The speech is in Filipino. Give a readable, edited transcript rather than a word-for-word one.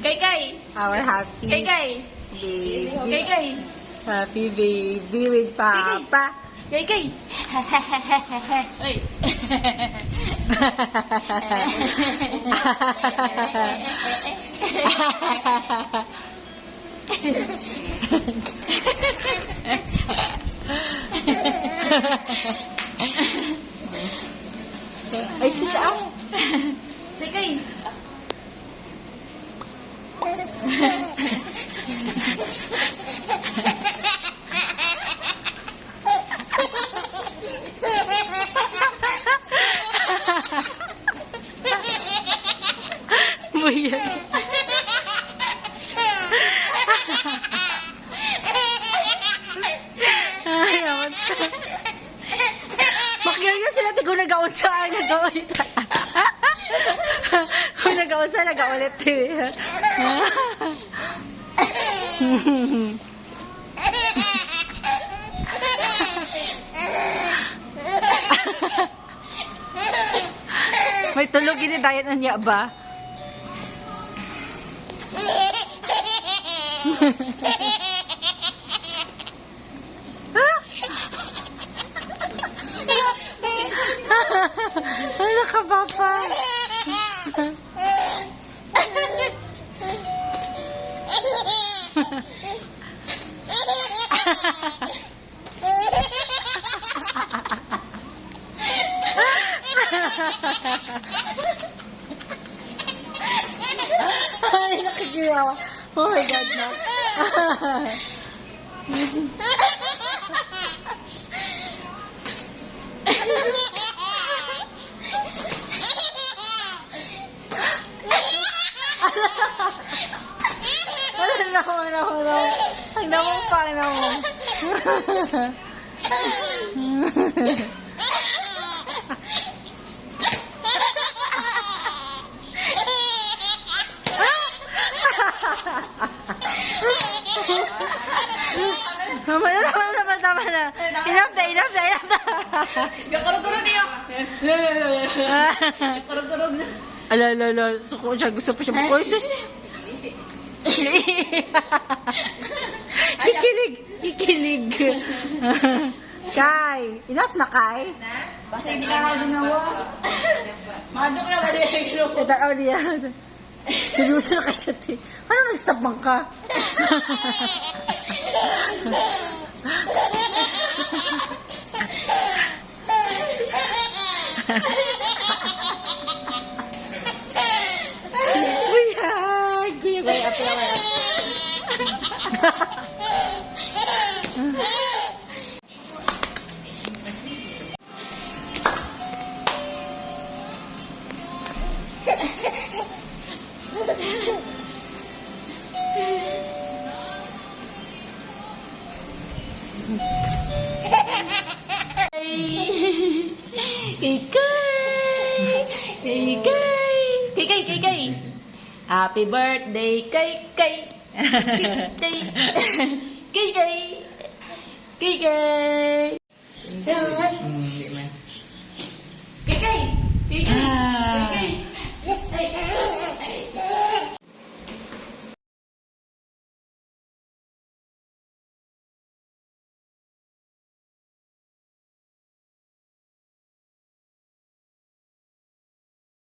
Kay. Our happy Kay. baby. Kay. Happy baby with Papa. Kay. Uy. Ay, sus, ah. Kay. Buyan. Ay, amat. Makikita sila, tigo nag-aon sa ay, nag-aulit. Kung nag-aon sa, nag-aulit. May tulog ini diet na niya ba? Ay, nakababa. Ay, nakikiyaw. Oh my God, no. Ano. Ang damang paano mo. Tama na. Enough na. Gakurog-kurog niyo. Gakurog-kurog na. Ala. Suko siya. Gusto pa siya. Uy, sus. Ikilig. Kai. Enough na, Kai? Basta hindi ka ginawa. Madok na ba din yung grupo? Tao niya. Seryoso na ka siya, te. Ano nag-stop bang ka? Kuya, apila wala. Kay. Happy birthday, Kay. Kay.